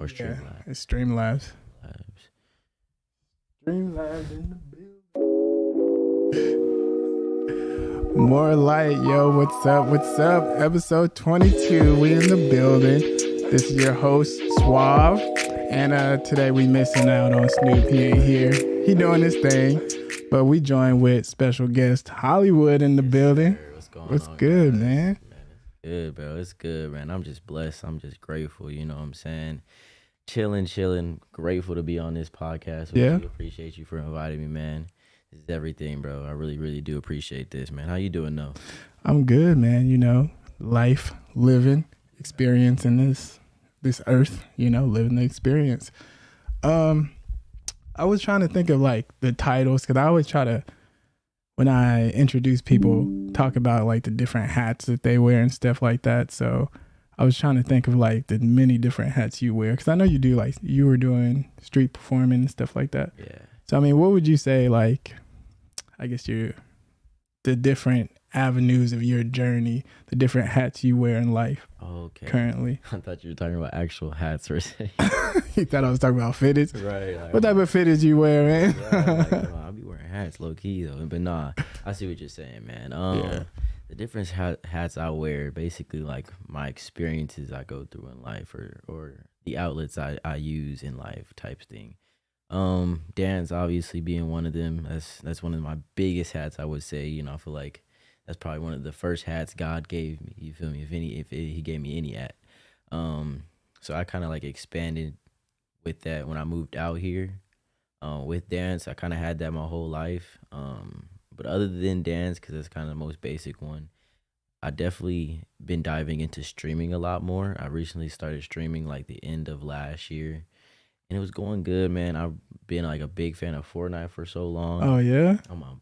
or Yeah, Streamlabs? it's Streamlabs. Labs. Streamlabs in the building. More light, yo. What's up? What's up? Episode 22. We in the building. This is your host, Suave. And today we missing out on Snoop. He ain't here. He doing his thing. But we joined with Special Guest Hxllywood in the building. Sir. What's going What's on, good, guys? man? It's good, bro. It's good, man. I'm just blessed. I'm just grateful. You know what I'm saying? Chilling. Grateful to be on this podcast. Yeah. Appreciate you for inviting me, man. This is everything, bro. I really do appreciate this, man. How you doing, though? I'm good, man. You know, life, living, experiencing this earth, you know, living the experience. I was trying to think of like the titles because I always try to, when I introduce people, talk about like the different hats that they wear and stuff like that. So I was trying to think of like the many different hats you wear because I know you do, like you were doing street performing and stuff like that. Yeah. So I mean, what would you say, like, I guess the different avenues of your journey, the different hats you wear in life currently? I thought you were talking about actual hats for a second. You thought I was talking about fitteds? Right. Like, What type of fitteds you wear, man? I'll be wearing hats low key though. But nah, I see what you're saying, man. Yeah. The different hats I wear, basically like my experiences I go through in life or the outlets I use in life type thing. Dance obviously being one of them. That's one of my biggest hats, I would say. You know, I feel like that's probably one of the first hats God gave me. You feel me? If he gave me any hat. So I kind of like expanded with that when I moved out here. With dance, I kind of had that my whole life. But other than dance, because that's kind of the most basic one, I definitely been diving into streaming a lot more. I recently started streaming like the end of last year, and it was going good, man. I've been like a big fan of Fortnite for so long. Oh yeah.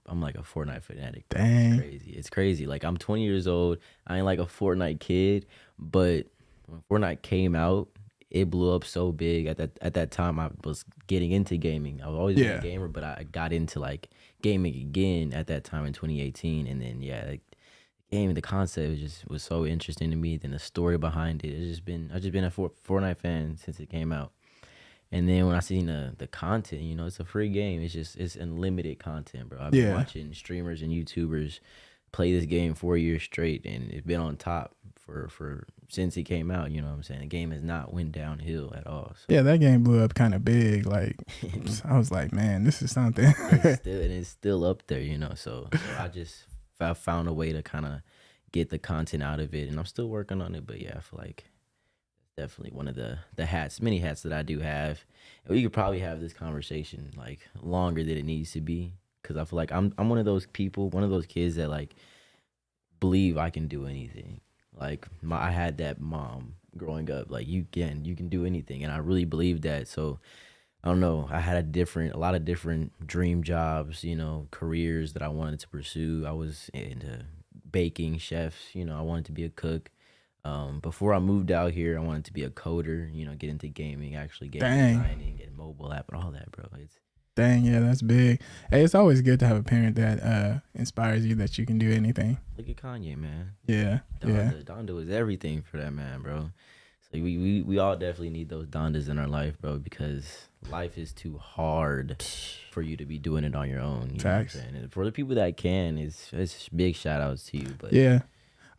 I'm like a Fortnite fanatic, bro. Dang. It's crazy. Like I'm 20 years old. I ain't like a Fortnite kid, but when Fortnite came out, it blew up so big. At that time, I was getting into gaming. I was always been a gamer, but I got into like gaming again at that time in 2018. And then like, the concept was so interesting to me. Then the story behind it. I've just been a Fortnite fan since it came out. And then when I seen the content, you know, it's a free game. It's unlimited content, bro. I've been watching streamers and YouTubers play this game 4 years straight, and it's been on top for since it came out. You know what I'm saying? The game has not went downhill at all. So. Yeah, that game blew up kind of big. Like I was like, man, this is something. It's still up there, you know. So I found a way to kind of get the content out of it, and I'm still working on it. But yeah, I feel like definitely one of the many hats that I do have. And we could probably have this conversation like longer than it needs to be, because I feel like I'm one of those people, one of those kids that like believe I can do anything. Like I had that mom growing up, like you can do anything, and I really believed that. So I don't know, I had a lot of different dream jobs, you know, careers that I wanted to pursue. I was into baking, chefs, you know, I wanted to be a cook. Before I moved out here, I wanted to be a coder, you know, get into gaming, actually game designing and mobile app and all that, bro. Dang, yeah, that's big. Hey, it's always good to have a parent that inspires you that you can do anything. Look at Kanye, man. Yeah, Donda is everything for that man, bro. So we all definitely need those Dondas in our life, bro, because life is too hard for you to be doing it on your own. You Facts. know what I'm saying? And for the people that can, it's big shout outs to you. But yeah.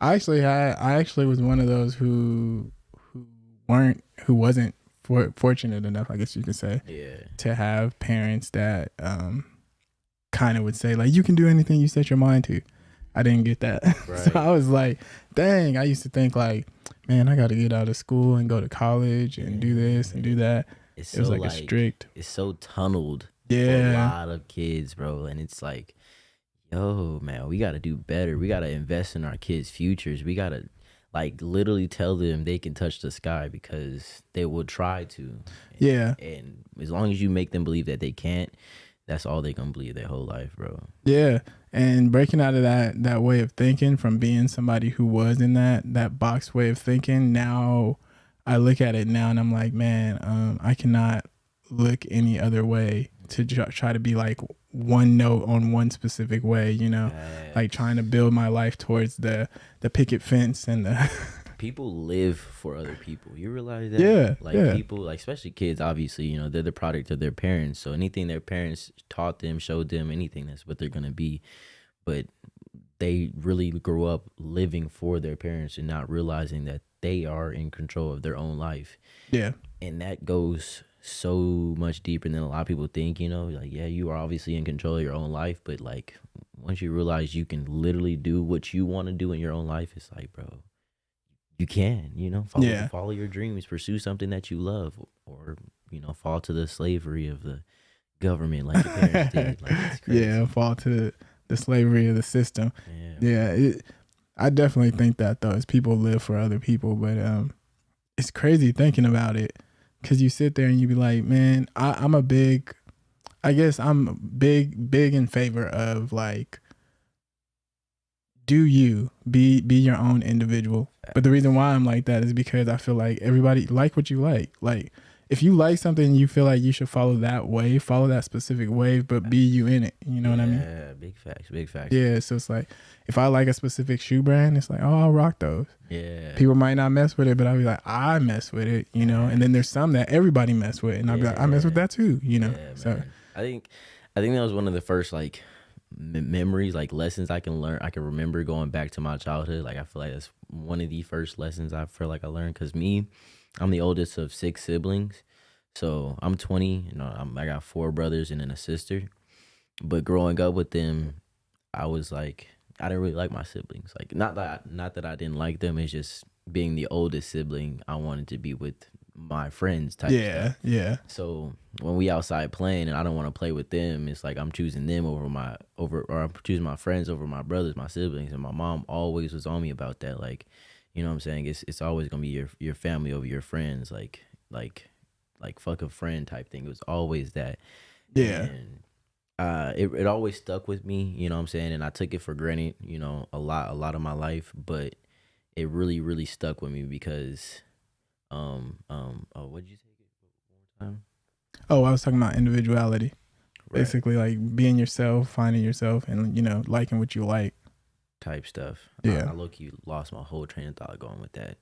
I actually was one of those who wasn't fortunate enough, I guess you could say, to have parents that kind of would say like, you can do anything you set your mind to. I didn't get that. Right. So I was like, dang, I used to think like, man, I got to get out of school and go to college and do this and do that. It was like a strict. It's so tunneled for a lot of kids, bro. And it's like, yo, man, we got to do better. We got to invest in our kids' futures. We got to like literally tell them they can touch the sky because they will try to. And as long as you make them believe that they can't, that's all they're going to believe their whole life, bro. Yeah. And breaking out of that way of thinking from being somebody who was in that box way of thinking, now I look at it now and I'm like, man, I cannot look any other way to try to be like one note on one specific way, you know, like trying to build my life towards the picket fence and the people live for other people. You realize that? Yeah. Like Yeah. people, like especially kids, obviously, you know, they're the product of their parents. So anything their parents taught them, showed them, anything, that's what they're gonna be. But they really grow up living for their parents and not realizing that they are in control of their own life. Yeah. And that goes so much deeper than a lot of people think, you know, like, yeah, you are obviously in control of your own life, but like once you realize you can literally do what you want to do in your own life, it's like, bro, you can, you know, follow your dreams, pursue something that you love, or, you know, fall to the slavery of the government like your parents did. Like, it's crazy. Yeah, fall to the slavery of the system. Yeah, I definitely think that, though, is people live for other people, but it's crazy thinking about it, because you sit there and you be like, man, I'm big in favor of, like, do you be your own individual. But the reason why I'm like that is because I feel like everybody like what you like if you like something, you feel like you should follow that specific wave, but be you in it, you know what I mean? Yeah, big facts. Yeah, so it's like, if I like a specific shoe brand, it's like, oh, I'll rock those. Yeah, people might not mess with it, but I'll be like, I mess with it, you know. And then there's some that everybody mess with, and I'll be like, I mess with that too, you know. So man. I think that was one of the first like memories, like lessons I can remember going back to my childhood. Like I feel like that's one of the first lessons I feel like I learned, because I'm the oldest of 6 siblings, so I'm 20. You know, I got 4 brothers and then a sister. But growing up with them, I was like, I didn't really like my siblings. Like not that I didn't like them. It's just being the oldest sibling, I wanted to be with my friends type stuff. Yeah. So when we outside playing and I don't want to play with them, it's like I'm choosing them or I'm choosing my friends over my brothers, my siblings. And my mom always was on me about that. Like, you know what I'm saying? It's always gonna be your family over your friends. Like fuck a friend type thing. It was always that. Yeah. And it always stuck with me, you know what I'm saying? And I took it for granted, you know, a lot of my life, but it really, really stuck with me because what did you say one more time? Oh, I was talking about individuality. Right. Basically, like being yourself, finding yourself, and, you know, liking what you like. Type stuff. Yeah. I low-key lost my whole train of thought going with that.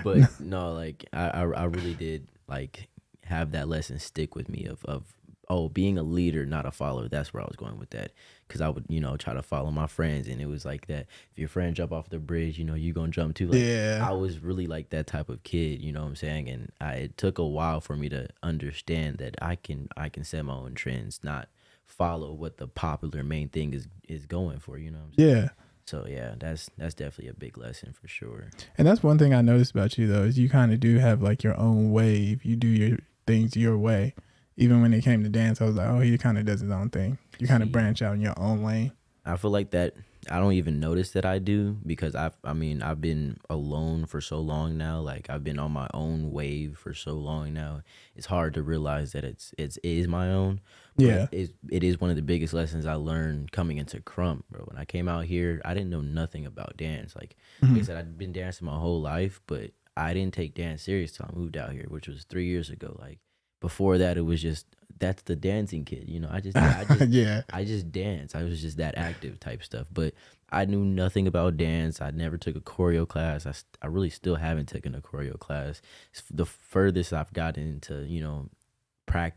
But no, like I really did like have that lesson stick with me of being a leader, not a follower. That's where I was going with that, because I would, you know, try to follow my friends, and it was like that. If your friend jump off the bridge, you know, you gonna jump too. Like, yeah. I was really like that type of kid, you know what I'm saying? And it took a while for me to understand that I can set my own trends, not follow what the popular main thing is going for, you know what I'm saying? Yeah. So yeah, that's definitely a big lesson for sure. And that's one thing I noticed about you, though, is you kind of do have like your own wave. You do your things your way. Even when it came to dance, I was like, oh, he kind of does his own thing. You kind of branch out in your own lane. I feel like that I don't even notice that I do, because I've been alone for so long now. Like I've been on my own wave for so long now. It's hard to realize that it is my own. Yeah. It is one of the biggest lessons I learned coming into Crump, bro. When I came out here, I didn't know nothing about dance. Like I said, I'd been dancing my whole life, but I didn't take dance serious till I moved out here, which was 3 years ago. Like before that, it was just, that's the dancing kid, you know. I just yeah. I just danced. I was just that active type stuff. But I knew nothing about dance. I never took a choreo class. I really still haven't taken a choreo class. It's the furthest I've gotten into, you know, practice